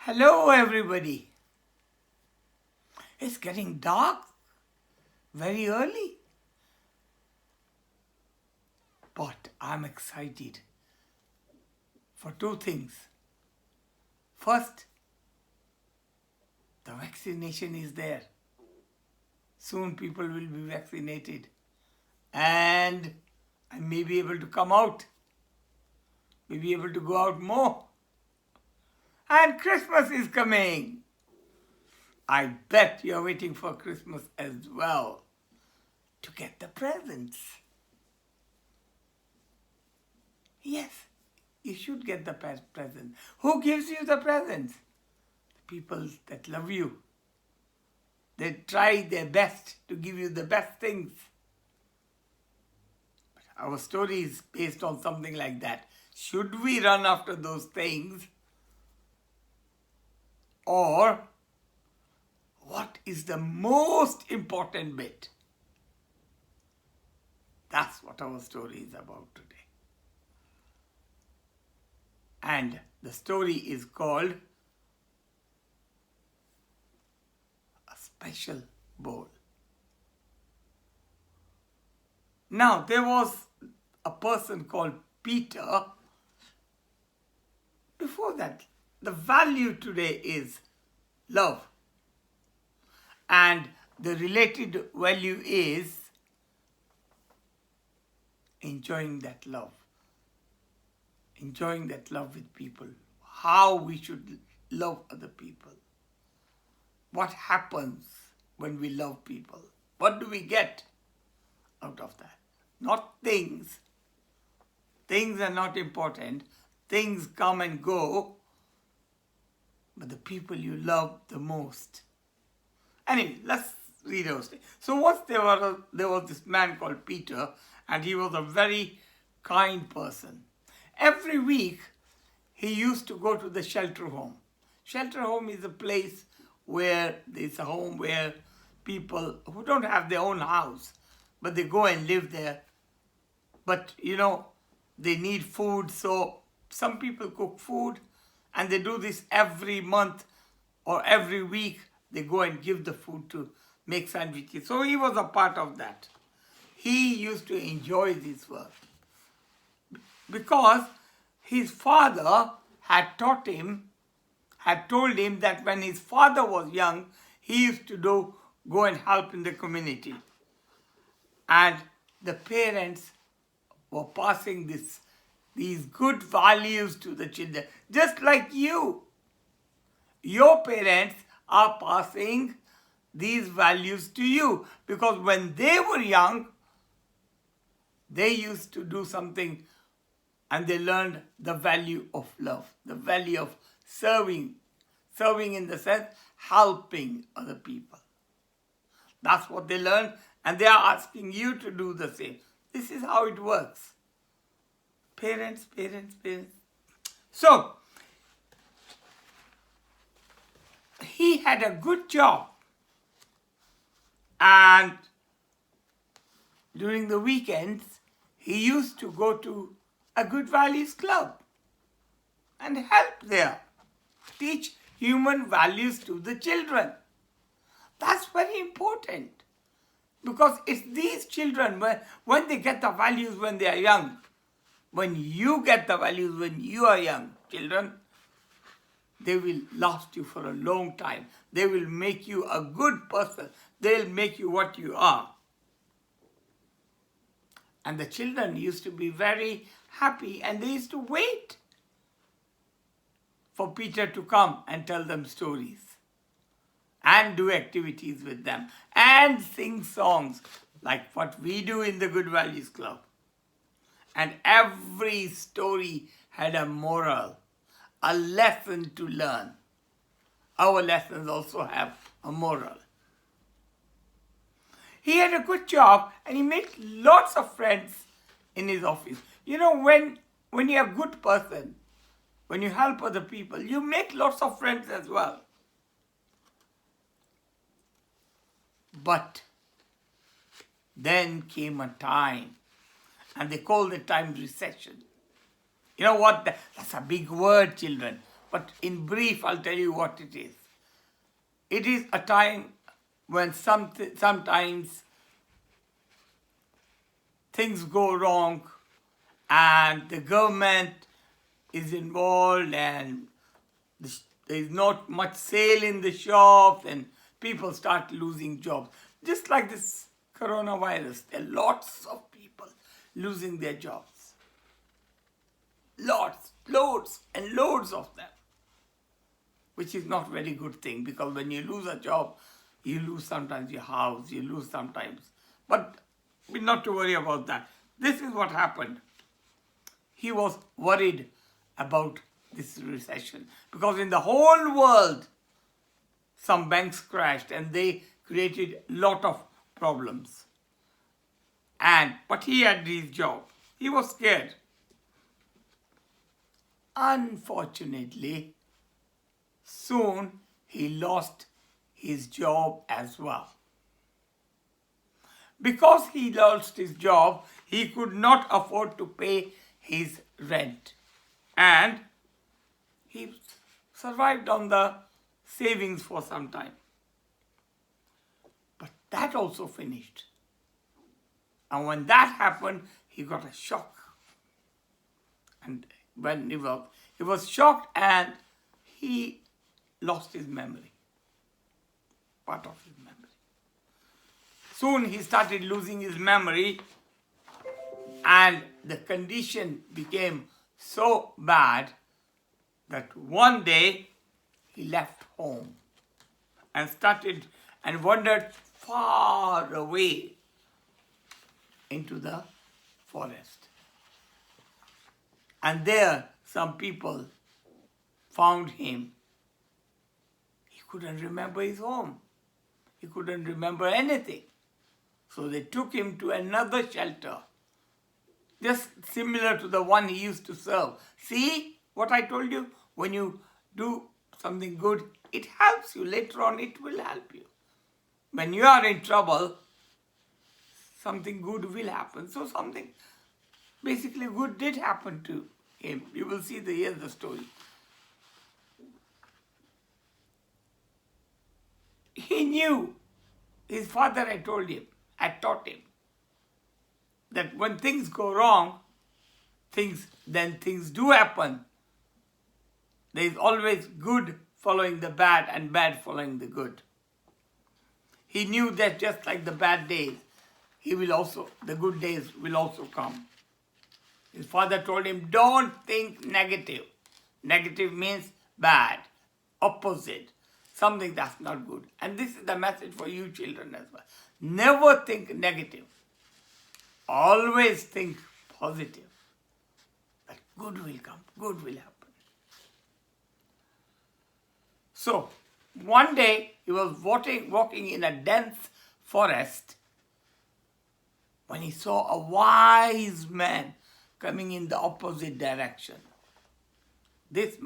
Hello everybody. It's getting dark very early. But I'm excited for two things. First, the vaccination is there. Soon people will be vaccinated and I may be able to come out, may be able to go out more. And Christmas is coming. I bet you're waiting for Christmas as well to get the presents. Yes, you should get the present. Who gives you the presents? The people that love you. They try their best to give you the best things. But our story is based on something like that. Should we run after those things? Or what is the most important bit? That's what our story is about today. And the story is called A Special Bowl. Now, there was a person called Peter. Before that, the value today is love. And the related value is enjoying that love. Enjoying that love with people. How we should love other people. What happens when we love people? What do we get out of that? Not things. Things are not important. Things come and go. But the people you love the most. Anyway, let's read our story. So once there was this man called Peter, and he was a very kind person. Every week, he used to go to the shelter home. Shelter home is a place where it's a home where people who don't have their own house, but they go and live there. But, they need food, so some people cook food, and they do this every month or every week. They go and give the food to make sandwiches. So he was a part of that. He used to enjoy this work because his father had told him that when his father was young, he used to go and help in the community. And the parents were passing these good values to the children, just like you. Your parents are passing these values to you because when they were young, they used to do something and they learned the value of love, the value of serving. Serving in the sense, helping other people. That's what they learned, and they are asking you to do the same. This is how it works. Parents. So, he had a good job. And during the weekends, he used to go to a Good Values Club and help there. Teach human values to the children. That's very important. Because it's these children, when they get the values when they are young, when you get the values when you are young, children, they will last you for a long time. They will make you a good person. They'll make you what you are. And the children used to be very happy and they used to wait for Peter to come and tell them stories and do activities with them and sing songs like what we do in the Good Values Club. And every story had a moral, a lesson to learn. Our lessons also have a moral. He had a good job and he made lots of friends in his office. When you're a good person, when you help other people, you make lots of friends as well. But then came a time, and they call the time recession. You know what? That's a big word, children. but in brief, I'll tell you what it is. It is a time when sometimes things go wrong and the government is involved and there is not much sale in the shops and people start losing jobs. Just like this coronavirus, there are lots of people losing their jobs. Lots, loads and loads of them. Which is not a very good thing, because when you lose a job, you lose sometimes your house, you lose sometimes. But not to worry about that. This is what happened. He was worried about this recession because in the whole world, some banks crashed and they created a lot of problems. But he had his job. He was scared. Unfortunately, soon he lost his job as well. Because he lost his job, he could not afford to pay his rent. And he survived on the savings for some time. But that also finished. And when that happened, he got a shock. And when he was shocked and he lost his memory. Part of his memory. Soon he started losing his memory and the condition became so bad that one day he left home and wandered far away into the forest. And there some people found him. He couldn't remember his home. He couldn't remember anything. So they took him to another shelter, just similar to the one he used to serve. See what I told you? When you do something good, it helps you. Later on, it will help you. When you are in trouble, something good will happen. So something basically good did happen to him. You will hear the story. He knew, his father had taught him that when things go wrong, things do happen. There is always good following the bad and bad following the good. He knew that just like the bad days, the good days will also come. His father told him, don't think negative. Negative means bad, opposite, something that's not good. And this is the message for you children as well. Never think negative. Always think positive. That good will come, good will happen. So, one day he was walking in a dense forest when he saw a wise man coming in the opposite direction. This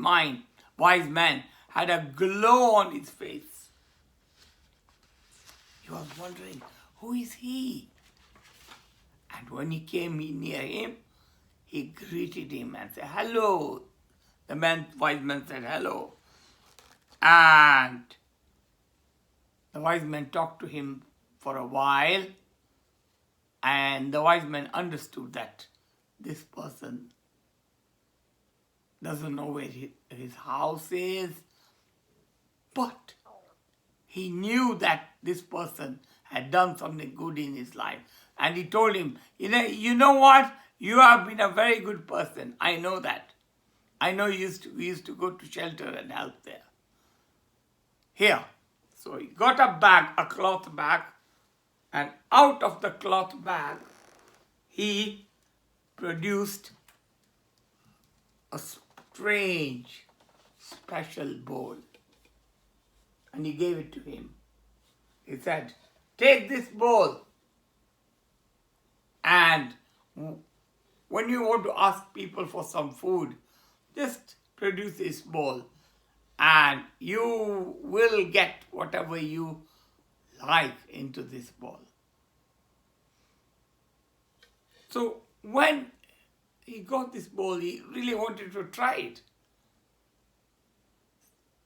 wise man had a glow on his face. He was wondering, who is he? And when he came near him, he greeted him and said, hello. The wise man said, hello. And the wise man talked to him for a while, and the wise man understood that this person doesn't know where his house is, but he knew that this person had done something good in his life. And he told him, you know what? You have been a very good person. I know that. I know we used to go to shelter and help there. Here. So he got a cloth bag, and out of the cloth bag, he produced a strange, special bowl. And he gave it to him. He said, take this bowl. And when you want to ask people for some food, just produce this bowl. And you will get whatever you like into this bowl. So when he got this bowl, he really wanted to try it.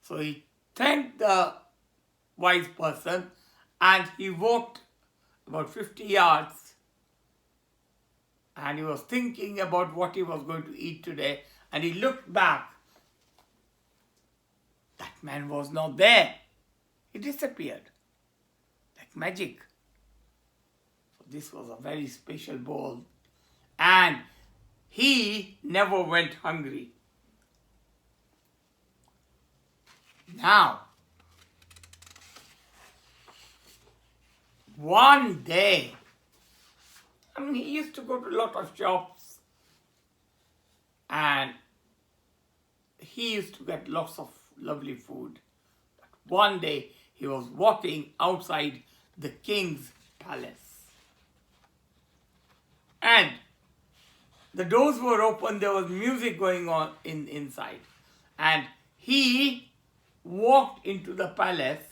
So he thanked the wise person and he walked about 50 yards and he was thinking about what he was going to eat today, and he looked back. That man was not there. He disappeared like magic. So this was a very special bowl, and he never went hungry. Now, one day, he used to go to a lot of shops and he used to get lots of lovely food. But one day, he was walking outside the king's palace. And the doors were open, there was music going on inside. And he walked into the palace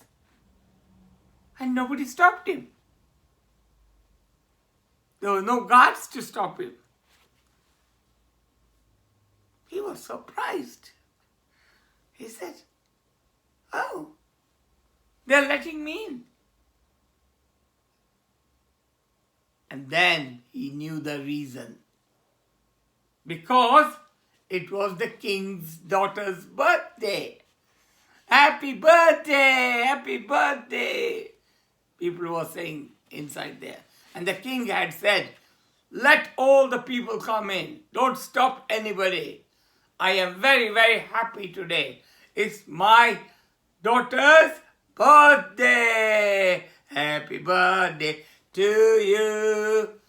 and nobody stopped him. There were no guards to stop him. He was surprised. He said, "Oh, they're letting me in." And then he knew the reason. Because it was the king's daughter's birthday. Happy birthday! Happy birthday! People were saying inside there. And the king had said, "Let all the people come in. Don't stop anybody. I am very, very happy today. It's my daughter's birthday. Happy birthday to you.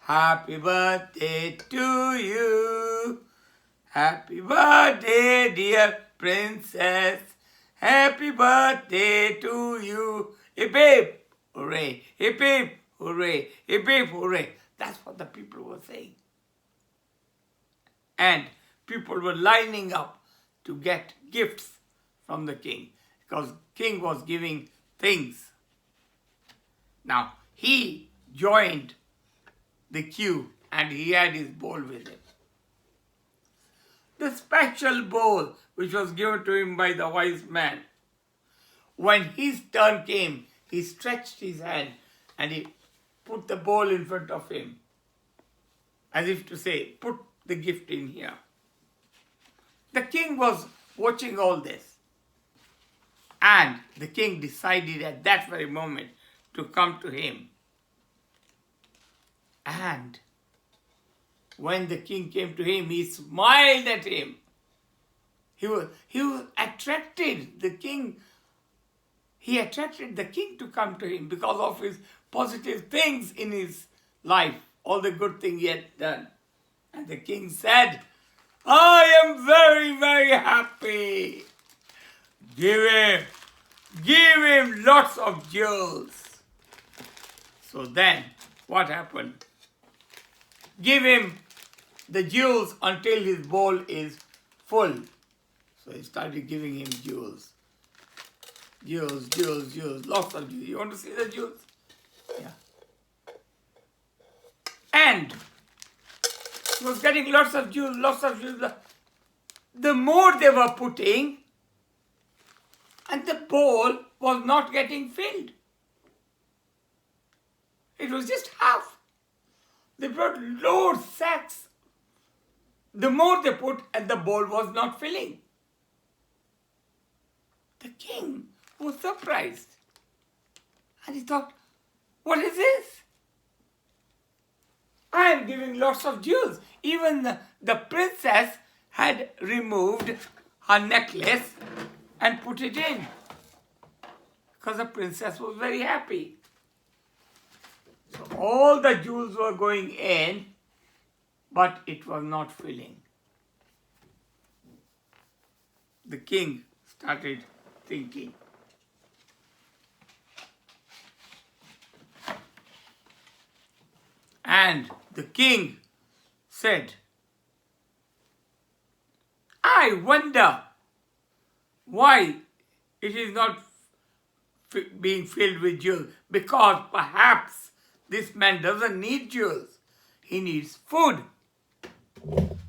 Happy birthday to you. Happy birthday, dear princess. Happy birthday to you. Hip hip, hooray. Hip hip, hooray. Hip hip, hooray." That's what the people were saying. And people were lining up to get gifts from the king because king was giving things. Now, he joined the queue and he had his bowl with him. The special bowl which was given to him by the wise man. When his turn came, he stretched his hand and he put the bowl in front of him as if to say, "Put the gift in here." The king was watching all this, and the king decided at that very moment to come to him. And when the king came to him, he smiled at him. He was attracted. He attracted the king to come to him because of his positive things in his life, all the good things he had done. And the king said, "I am very, very happy. Give him lots of jewels." So then, what happened? Give him the jewels until his bowl is full. So he started giving him jewels. Jewels, jewels, jewels, lots of jewels. You want to see the jewels? Yeah. And he was getting lots of jewels, lots of jewels. The more they were putting, and the bowl was not getting filled. It was just half. They brought loads, sacks. The more they put, and the bowl was not filling. The king was surprised. And he thought, "What is this? I am giving lots of jewels." Even the princess had removed her necklace and put it in. Because the princess was very happy. So all the jewels were going in, but it was not filling. The king started thinking. And the king said, "I wonder why it is not being filled with jewels. Because perhaps this man doesn't need jewels. He needs food."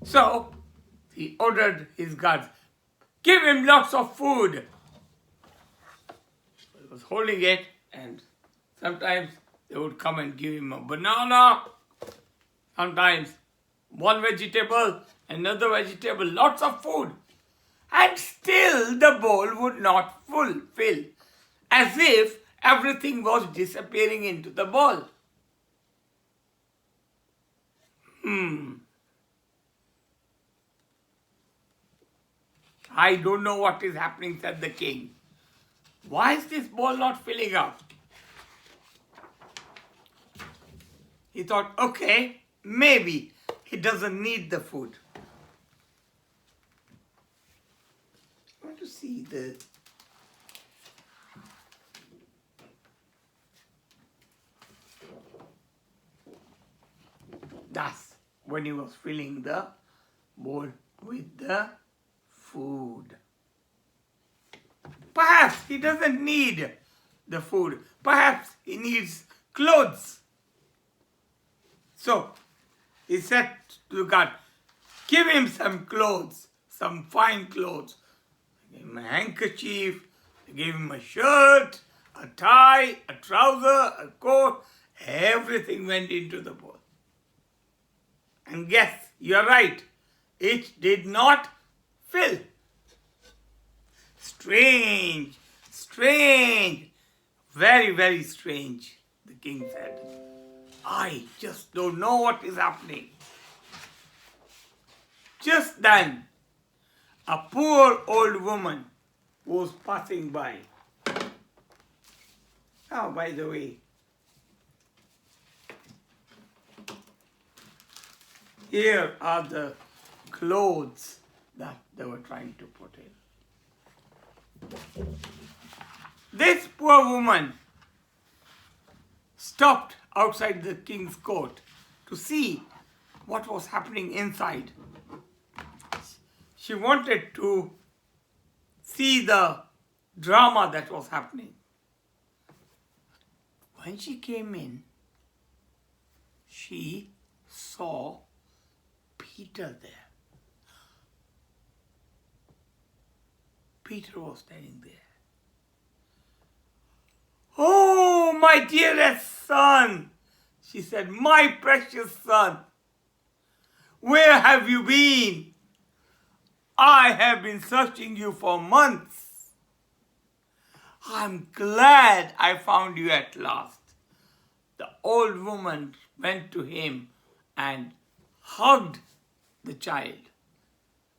So he ordered his guards, "Give him lots of food. was holding it, and sometimes they would come and give him a banana, sometimes one vegetable, another vegetable, lots of food. And still the bowl would not fill, as if everything was disappearing into the bowl. I don't know what is happening, said the king. Why is this bowl not filling up? He thought, okay, maybe he doesn't need the food. I want to see the... That's when he was filling the bowl with the food. Perhaps he doesn't need the food. Perhaps he needs clothes. So he said to God, give him some clothes, some fine clothes. They gave him a handkerchief, they gave him a shirt, a tie, a trouser, a coat. Everything went into the bowl. And guess, you're right, it did not fill. Strange, strange, very, very strange, the king said. I just don't know what is happening. Just then, a poor old woman was passing by. Oh, by the way, here are the clothes that they were trying to put in. This poor woman stopped outside the king's court to see what was happening inside. She wanted to see the drama that was happening. When she came in, she saw Peter there. Peter was standing there. Oh, my dearest son, she said, my precious son, where have you been? I have been searching you for months. I'm glad I found you at last. The old woman went to him and hugged the child,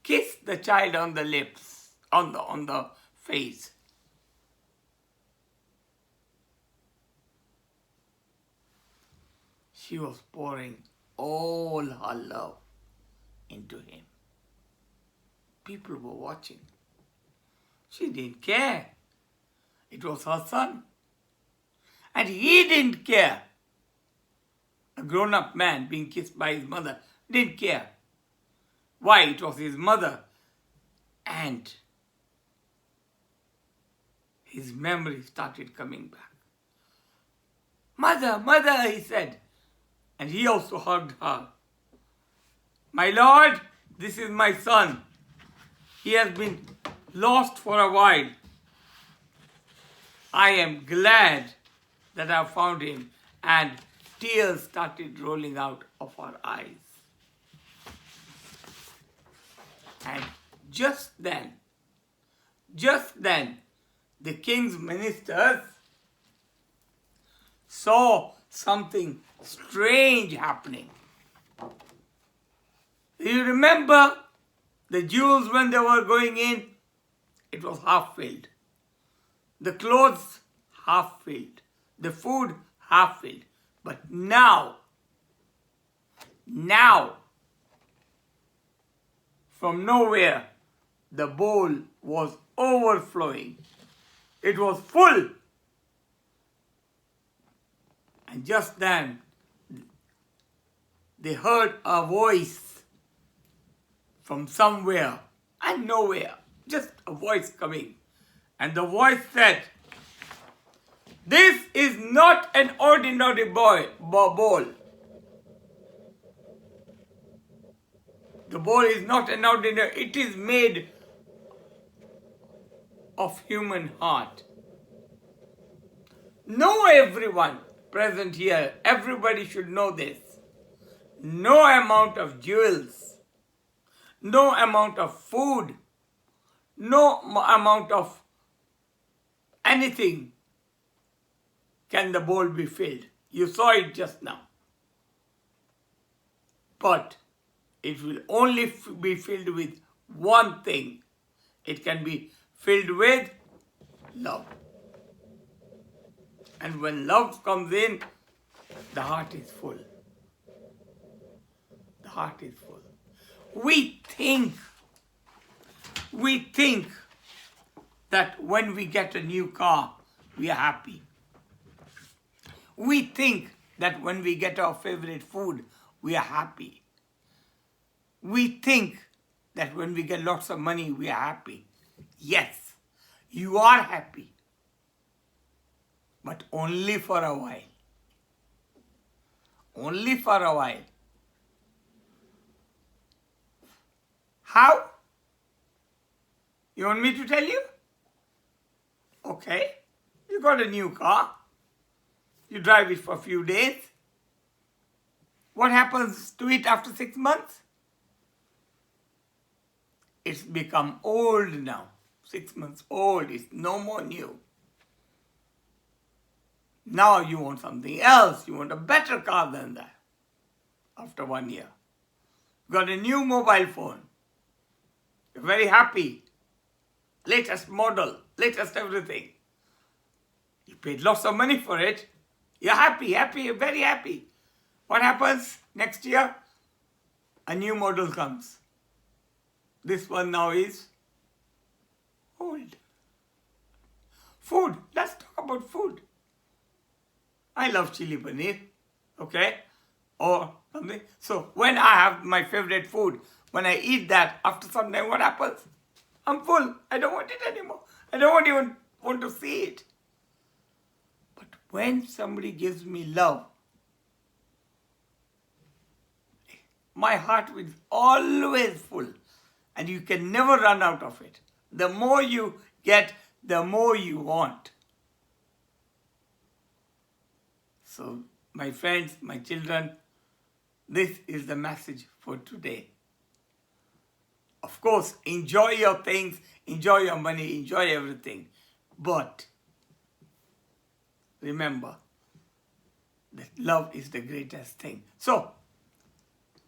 kissed the child on the lips, on the face. She was pouring all her love into him. People were watching. She didn't care. It was her son. And he didn't care. A grown-up man being kissed by his mother didn't care. Why? It was his mother. And his memory started coming back. Mother, mother, he said. And he also hugged her. My lord, this is my son. He has been lost for a while. I am glad that I found him. And tears started rolling out of her eyes. And just then, the king's ministers saw something strange happening. You remember the jewels when they were going in? It was half filled. The clothes half filled. The food half filled. But now, from nowhere, the bowl was overflowing. It was full. And just then, they heard a voice from somewhere and nowhere. Just a voice coming. And the voice said, this is not an ordinary bowl. The bowl is not an ordinary, it is made of human heart. Know everyone present here, everybody should know this. No amount of jewels, no amount of food, no amount of anything can the bowl be filled. You saw it just now. But it will only be filled with one thing. It can be filled with love. And when love comes in, the heart is full. The heart is full. We think that when we get a new car, we are happy. We think that when we get our favorite food, we are happy. We think that when we get lots of money, we are happy. Yes, you are happy, but only for a while. Only for a while. How? You want me to tell you? Okay, you got a new car. You drive it for a few days. What happens to it after 6 months? It's become old now. 6 months old. It's no more new. Now you want something else. You want a better car than that. After 1 year. You got a new mobile phone. You're very happy. Latest model. Latest everything. You paid lots of money for it. You're happy, very happy. What happens next year? A new model comes. This one now is old. Food. Let's talk about food. I love chili paneer. Okay? Or something. So when I have my favorite food, when I eat that, after some time, what happens? I'm full. I don't want it anymore. I don't even want to see it. But when somebody gives me love, my heart is always full. And you can never run out of it. The more you get, the more you want. So, my friends, my children, this is the message for today. Of course, enjoy your things, enjoy your money, enjoy everything. But remember that love is the greatest thing. So,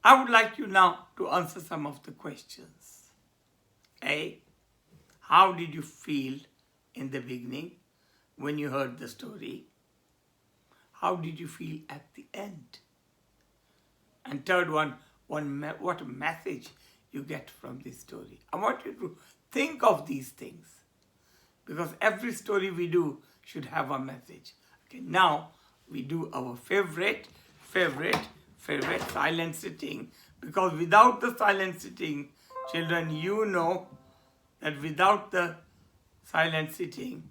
I would like you now to answer some of the questions. A. How did you feel in the beginning when you heard the story? How did you feel at the end? And third one, what message you get from this story. I want you to think of these things because every story we do should have a message. Okay, now we do our favorite silent sitting, because without the silent sitting, children, you know that without the silent sitting,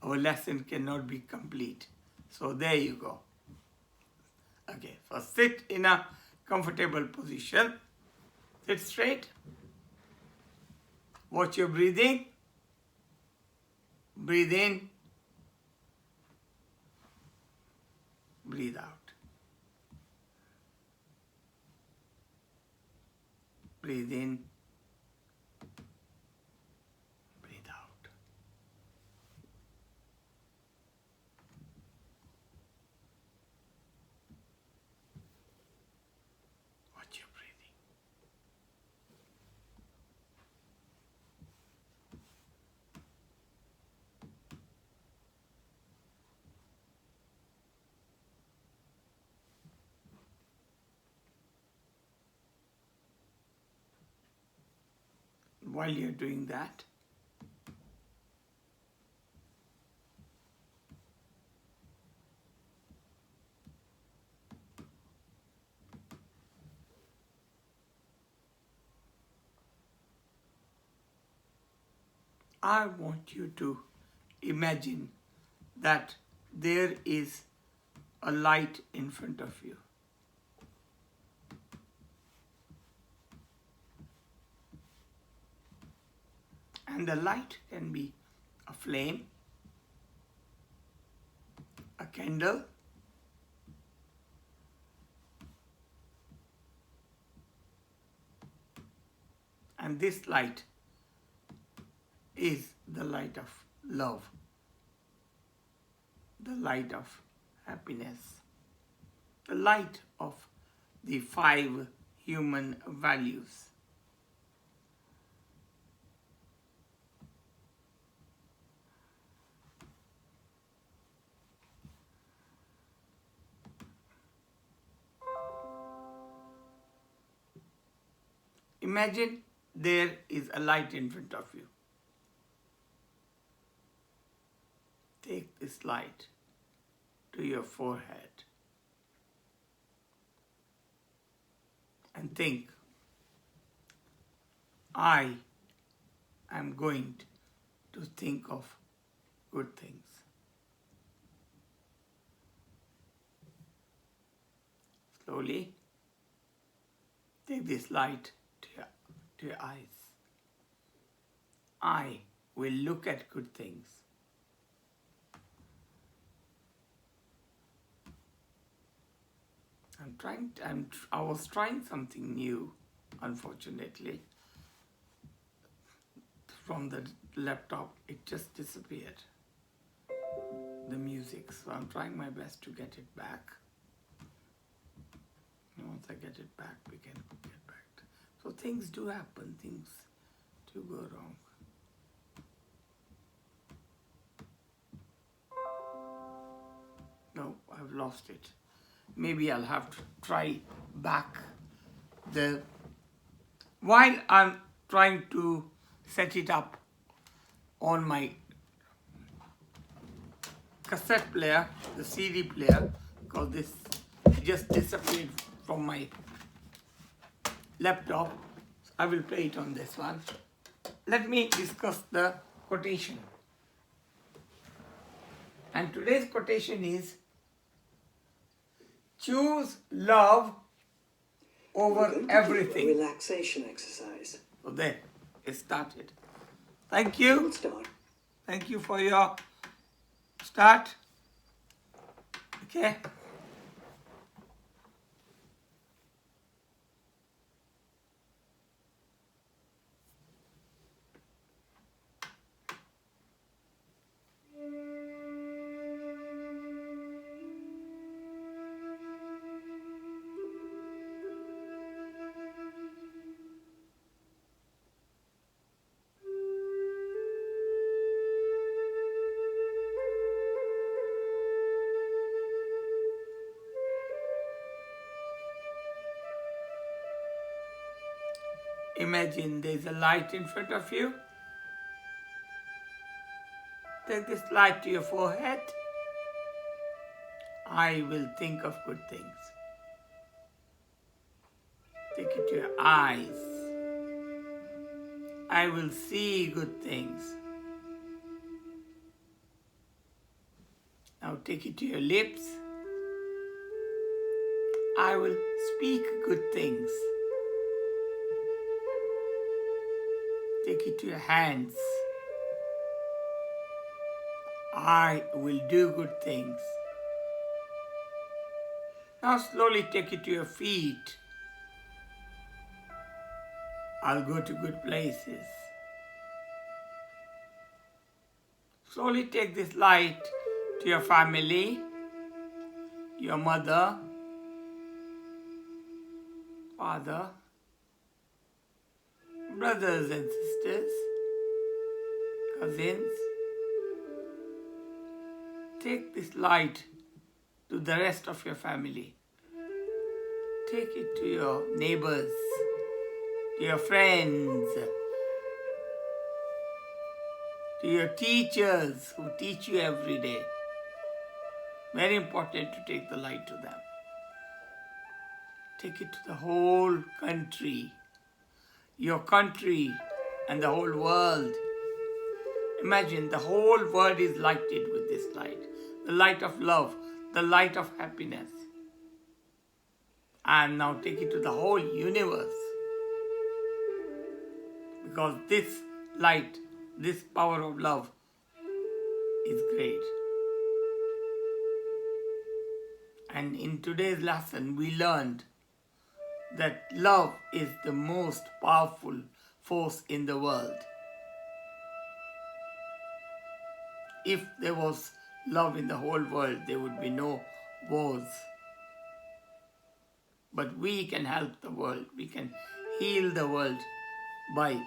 our lesson cannot be complete. So there you go. Okay, first sit in a comfortable position. Sit straight. Watch your breathing. Breathe in. Breathe out. Breathe in. Breathe out. Watch your breathing. While you're doing that, I want you to imagine that there is a light in front of you. And the light can be a flame, a candle, and this light is the light of love, the light of happiness, the light of the 5 human values. Imagine there is a light in front of you. Take this light to your forehead and think, I am going to think of good things. Slowly take this light to your eyes. I will look at good things. I was trying something new, unfortunately. From the laptop, it just disappeared, the music. So I'm trying my best to get it back. And once I get it back, we can get back. So things do happen, things do go wrong. No, I've lost it. Maybe I'll have to try back while I'm trying to set it up on my cassette player, the CD player, because this just disappeared from my laptop. I will play it on this one. Let me discuss the quotation. And today's quotation is, choose love over everything. Relaxation exercise. So there, it started. Thank you. We'll start. Thank you for your start. Okay. Imagine there's a light in front of you. Take this light to your forehead. I will think of good things. Take it to your eyes. I will see good things. Now take it to your lips. I will speak good things. Take it to your hands. I will do good things. Now slowly take it to your feet. I'll go to good places. Slowly take this light to your family, your mother, father, brothers and sisters, cousins. Take this light to the rest of your family. Take it to your neighbors, to your friends, to your teachers who teach you every day. Very important to take the light to them. Take it to the whole country, your country and the whole world. Imagine the whole world is lighted with this light. The light of love, the light of happiness. And now take it to the whole universe. Because this light, this power of love is great. And in today's lesson, we learned that love is the most powerful force in the world. If there was love in the whole world, there would be no wars. But we can help the world. We can heal the world by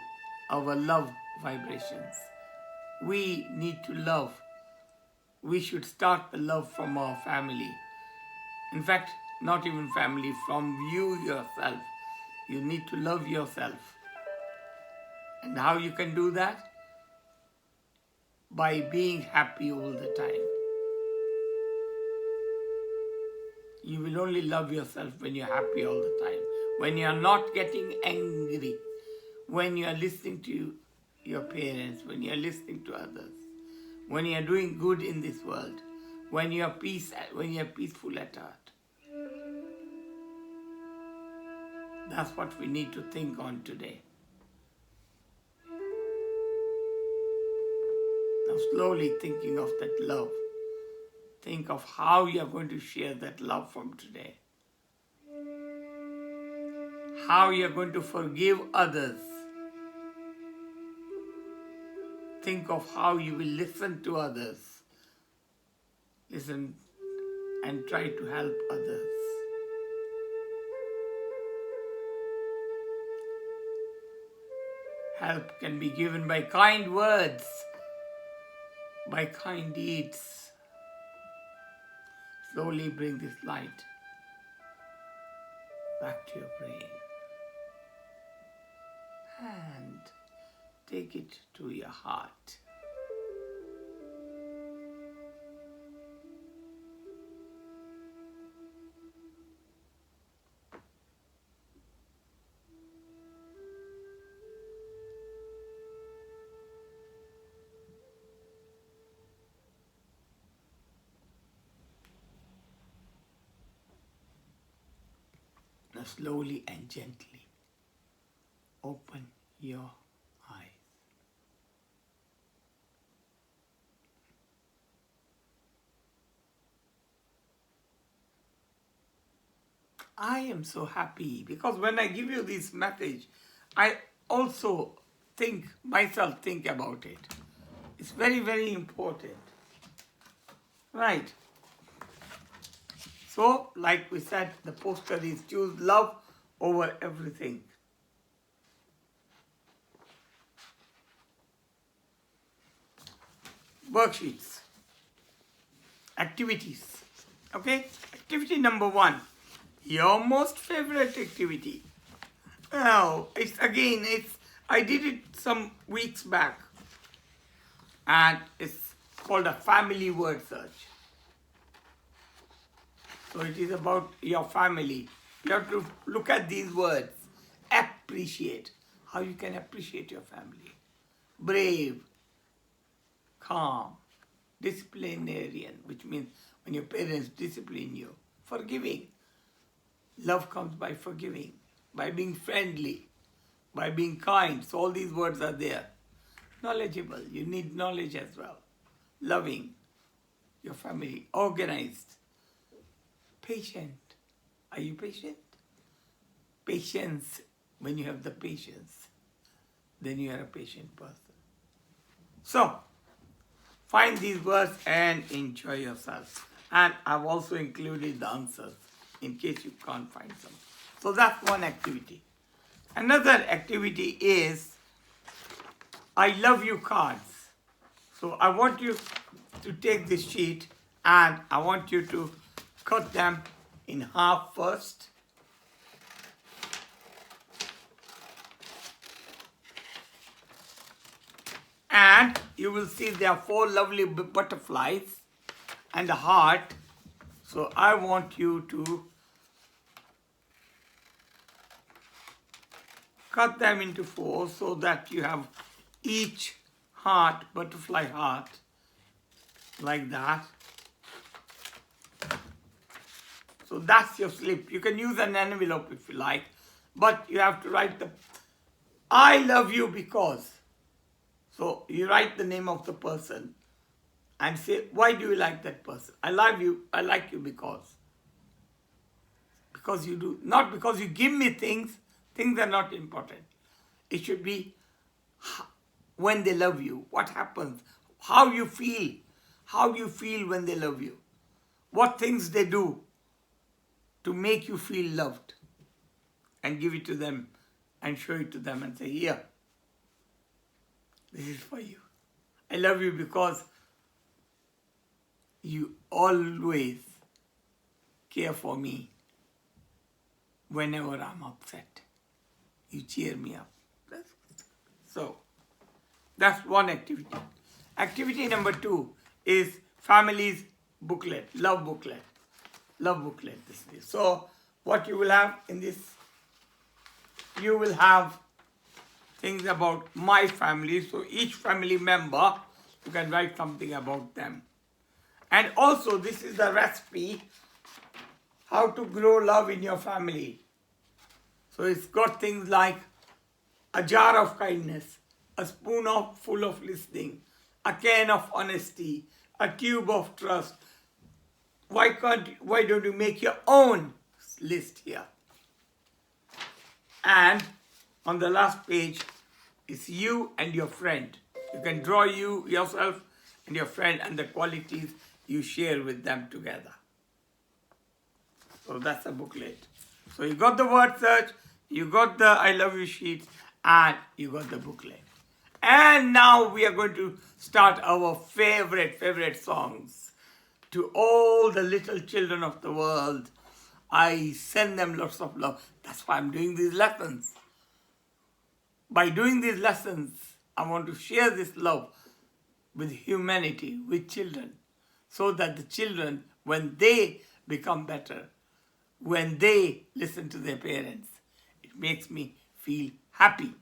our love vibrations. We need to love. We should start the love from our family. In fact, not even family, from you yourself. You need to love yourself. And how you can do that? By being happy all the time. You will only love yourself when you're happy all the time. When you're not getting angry. When you're listening to your parents. When you're listening to others. When you're doing good in this world. When you're peaceful at heart. That's what we need to think on today. Now slowly thinking of that love. Think of how you're going to share that love from today. How you're going to forgive others. Think of how you will listen to others. Listen and try to help others. Help can be given by kind words, by kind deeds. Slowly bring this light back to your brain and take it to your heart. Now slowly and gently open your eyes. I am so happy because when I give you this message, I also think about it. It's very, very important. Right. So, like we said, the poster is choose love over everything. Worksheets. Activities. Okay? Activity number 1. Your most favorite activity. Now, I did it some weeks back. And it's called a family word search. So it is about your family. You have to look at these words. Appreciate. How you can appreciate your family. Brave. Calm. Disciplinarian, which means when your parents discipline you. Forgiving. Love comes by forgiving. By being friendly. By being kind. So all these words are there. Knowledgeable. You need knowledge as well. Loving. Your family. Organized. Patient. Are you patient? Patience. When you have the patience, then you are a patient person. So, find these words and enjoy yourself. And I've also included the answers in case you can't find some. So that's one activity. Another activity is I love you cards. So I want you to take this sheet and I want you to cut them in half first. And you will see there are 4 lovely butterflies and a heart. So I want you to cut them into 4 so that you have each heart, butterfly heart, like that. So that's your slip. You can use an envelope if you like, but you have to write the I love you because. So you write the name of the person and say, why do you like that person? I love you, I like you because. because you do, not because you give me things. Things are not important. It should be when they love you, what happens, how you feel when they love you, what things they do to make you feel loved, and give it to them and show it to them and say, here, this is for you. I love you because you always care for me whenever I'm upset. You cheer me up. So, that's one activity. Activity number 2 is family's booklet, love booklet. Love booklet. So, what you will have in this, you will have things about my family. So, each family member, you can write something about them. And also, this is the recipe how to grow love in your family. So it's got things like a jar of kindness, a spoon full of listening, a can of honesty, a tube of trust. Why don't you make your own list here? And on the last page is you and your friend. You can draw yourself and your friend and the qualities you share with them together. So that's a booklet. So you got the word search, you got the I love you sheets, and you got the booklet. And now we are going to start our favorite songs. To all the little children of the world, I send them lots of love. That's why I'm doing these lessons. By doing these lessons, I want to share this love with humanity, with children, so that the children, when they become better, when they listen to their parents, it makes me feel happy.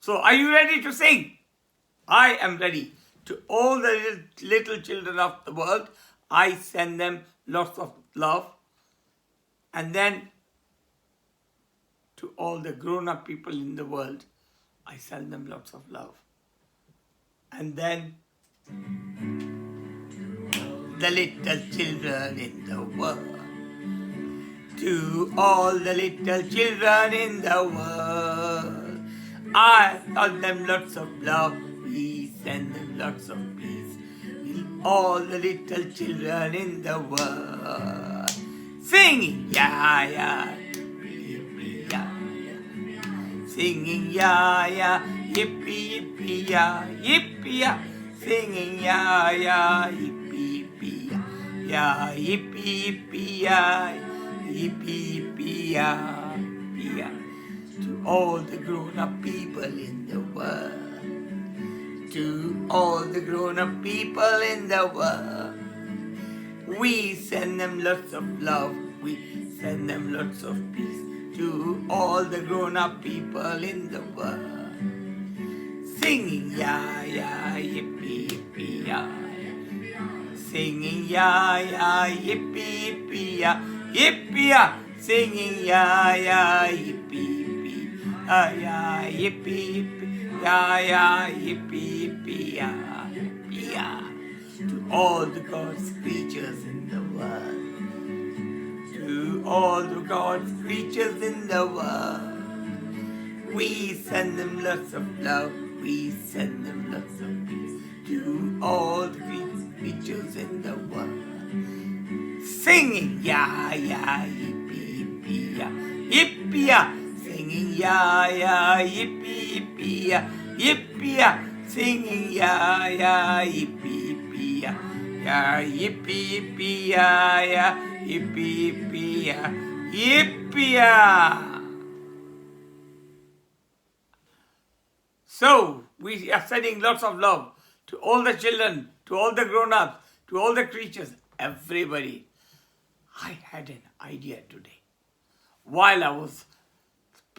So are you ready to sing? I am ready. To all the little children of the world, I send them lots of love. And then to all the grown-up people in the world, I send them lots of love. And then the little children in the world. To all the little children in the world, I send them lots of love. We send them lots of peace. All the little children in the world, singing ya ya, yippee ya ya, singing ya ya, yippee yippee ya, yippee ya, singing ya ya, yippee yippee ya, ya yippee yippee ya. Yippee, yippee, ya, ya. To all the grown-up people in the world, to all the grown-up people in the world, we send them lots of love, we send them lots of peace. To all the grown-up people in the world, singing ya ya, yippee, yippee, ya, singing ya ya, yippee, yippee, ya. Yippee-ya, singing ya ya, yippee yippee, ya yippee yippee, ya yippee yippee, ya yippee-ya. To all the God's creatures in the world, to all the God's creatures in the world, we send them lots of love, we send them lots of peace. To all the creatures in the world, singing ya ya, yippee yippee ya, yippee ya, singing ya ya, yippee yippee ya, yippee ya, singing ya ya, yippee yippee ya, ya yippee yippee ya, yippee yippee ya, yippee ya. So we are sending lots of love to all the children, to all the grown-ups, to all the creatures, everybody. I had an idea today. While I was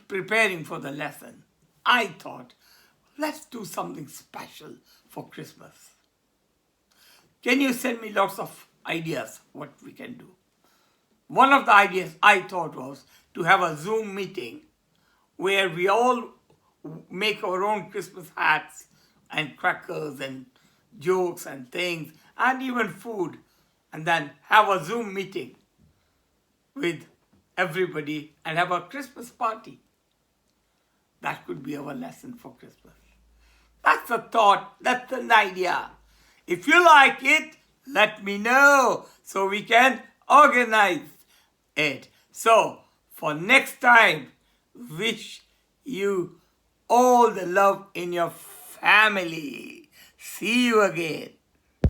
preparing for the lesson, I thought, let's do something special for Christmas. Can you send me lots of ideas what we can do? One of the ideas I thought was to have a Zoom meeting where we all make our own Christmas hats and crackers and jokes and things and even food, and then have a Zoom meeting with everybody and have a Christmas party. That could be our lesson for Christmas. That's a thought, that's an idea. If you like it, let me know so we can organize it. So, for next time, wish you all the love in your family. See you again.